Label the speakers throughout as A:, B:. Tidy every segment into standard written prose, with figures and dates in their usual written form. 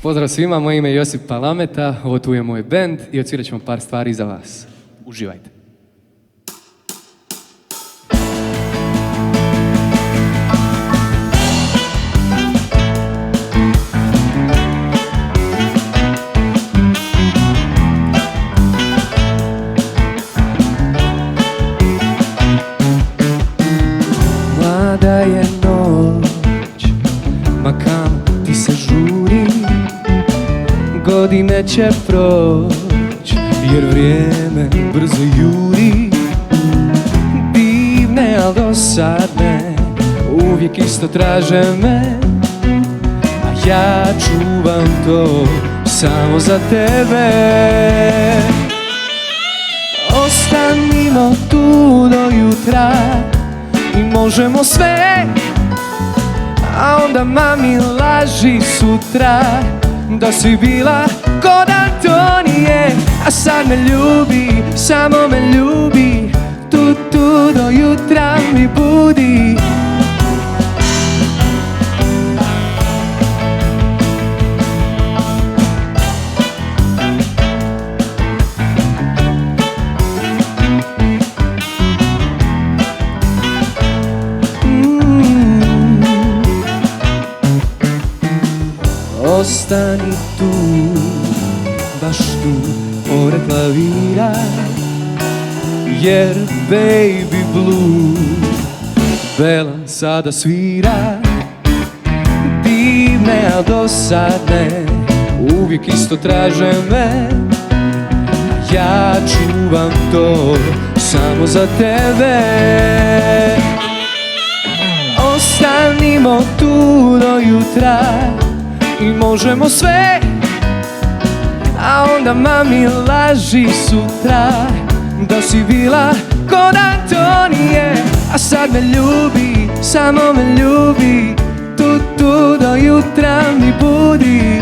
A: Pozdrav svima, moje ime je Josip Palameta, ovo tu je moj bend i odsvirat ćemo par stvari za vas. Uživajte. Mlada je noć, ma kam ti se žuri, godine će proć, jer vrijeme brzo juri. Divne, al dosadne, uvijek isto traže me, a ja čuvam to samo za tebe. Ostanimo tu do jutra i možemo sve, a onda mami laži sutra da si bila kod Antonije. A sad me ljubi, samo me ljubi, tu do jutra mi budi. Ostani tu, baš tu, pored klavira, jer Baby Blue Bela sada svira. Divne, a dosadne, uvijek isto traže me, ja čuvam to samo za tebe. Ostanimo tu do jutra i možemo sve, a onda mami laži sutra da si bila kod Antonije. A sad me ljubi, samo me ljubi, tu do jutra mi budi.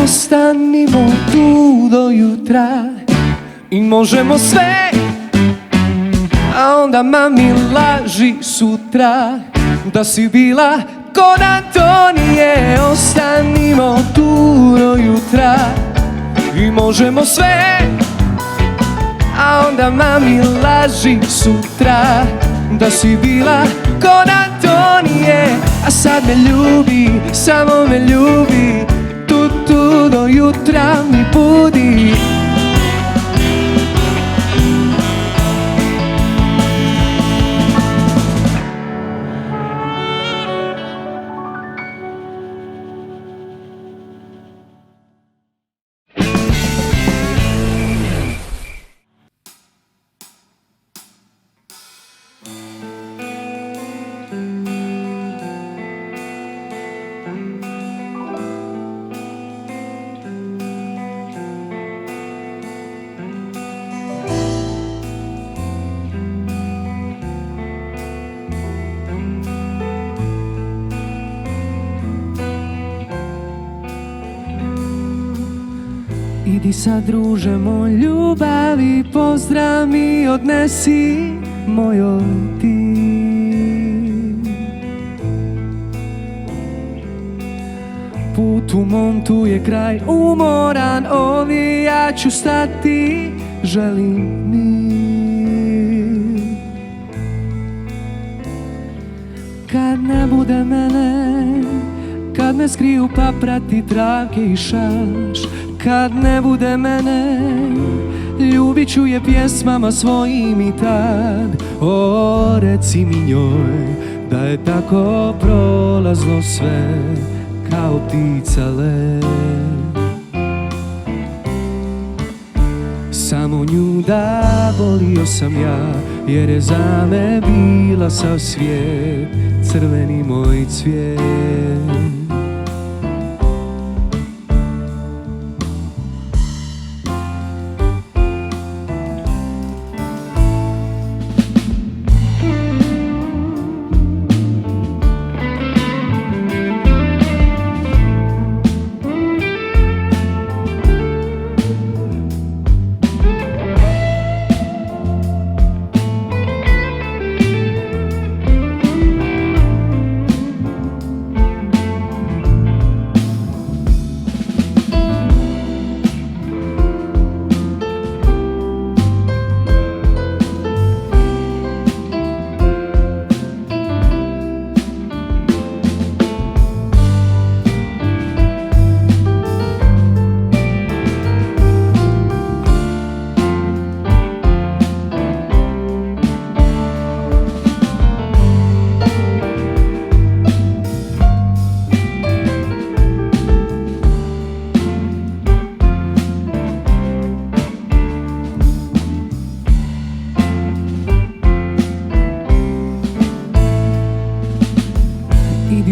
A: Ostanimo tu do jutra i možemo sve, a onda mami laži sutra da si bila kod Antonije. Ostanimo tu do jutra i možemo sve, a onda mami laži sutra da si bila kod Antonije. A sad me ljubi, samo me ljubi, tu do jutra mi budi. Idi sad druže moj ljubavi, pozdrav mi odnesi mojoj ti. Put u mom tu je kraj umoran, ovdje ja ću stati, želim mir. Kad ne bude mene, kad me skriju pa prati trake i šaš, kad ne bude mene, ljubit ću je pjesmama svojim i tad. O, reci mi njoj da je tako prolazno sve, kao ptica let. Samo nju da volio sam ja, jer je za me bila sav svijet, crveni moj cvijet.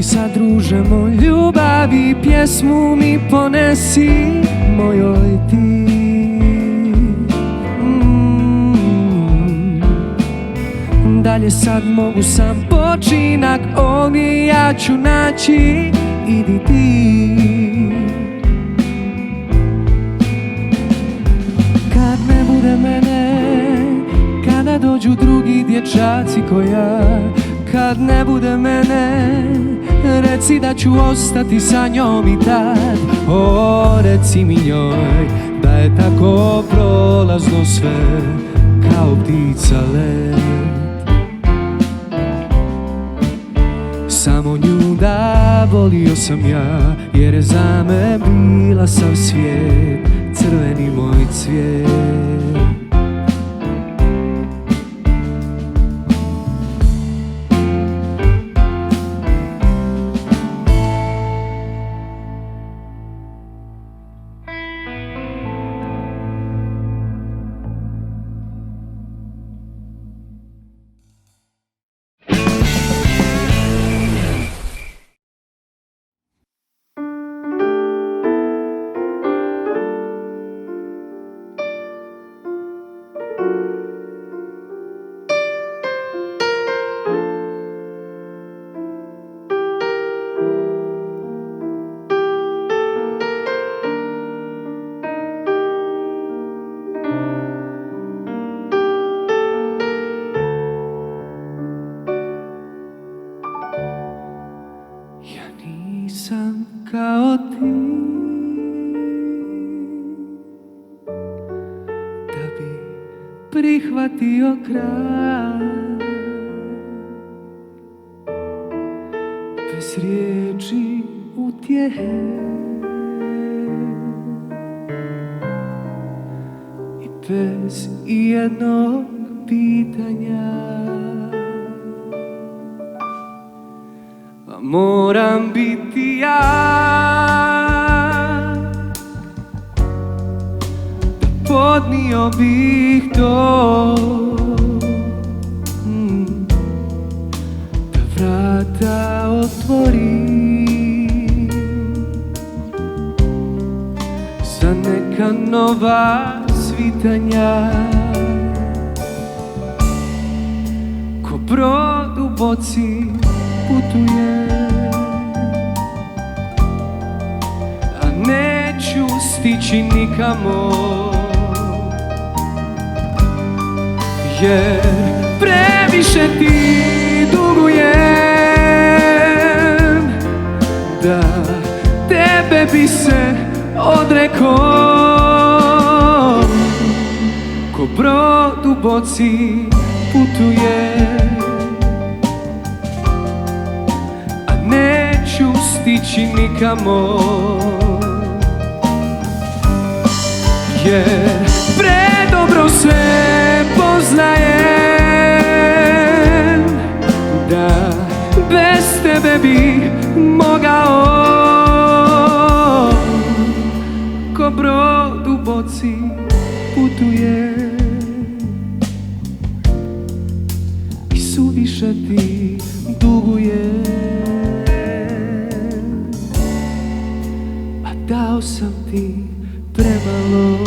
A: sad druže moj, ljubavi pjesmu mi ponesi mojoj ti. Dalje sad mogu sam počinak, on i ja ću naći, idi ti. Kad ne bude mene, kada dođu drugi dječaci ko ja, kad ne bude mene, reci da ću ostati sa njom i tad. O, reci mi njoj da je tako prolazno sve, kao ptica let. Samo nju da volio sam ja, jer je za me bila sav svijet, crveni moj cvijet. Nisam kao ti, da bi prihvatio kraj, bez riječi utjehe i bez ijednog pitanja. Moram biti ja, da podnio bih to, da vrata otvorim za neka nova svitanja. Ko brod u boci putuje, a neću stići nikamo, jer previše ti dugujem, da tebe bi se odrekao. Ko brod u boci putuje, neću stići nikamo, jer predobro sve poznajem, da bez tebe bih mogao. Ko brod u boci putuje i suviše ti dugujem, dao sam ti premalo.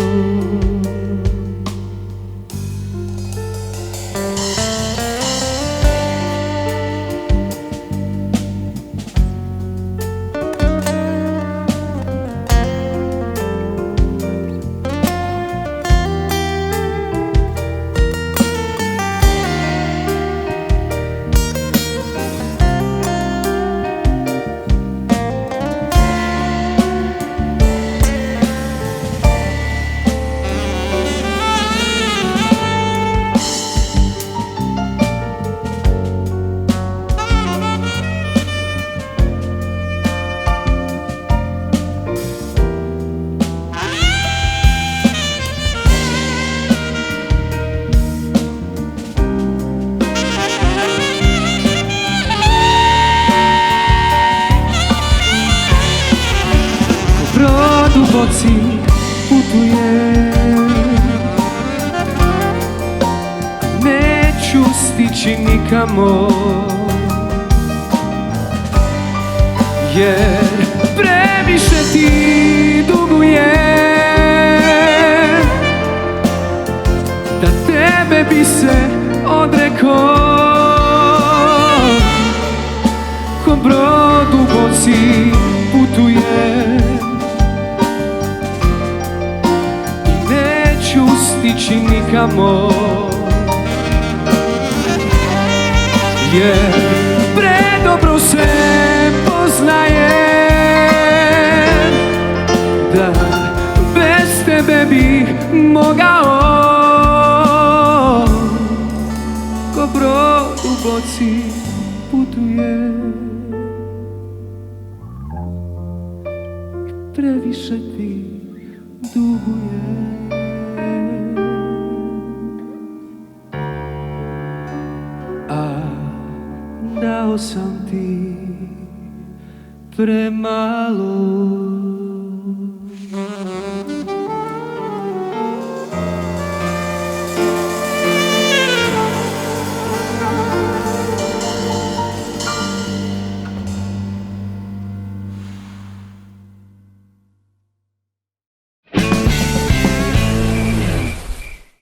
A: u boci putuje, neću stići nikamo, jer previše ti dugujem, da tebe bi se odrekao, ko brod u boci putujem i neću stići nikamo, jer predobro se poznajem, da bez tebe bih mogao, ko brod u boci putuje i previše ti duguje. A dao sam ti premalo.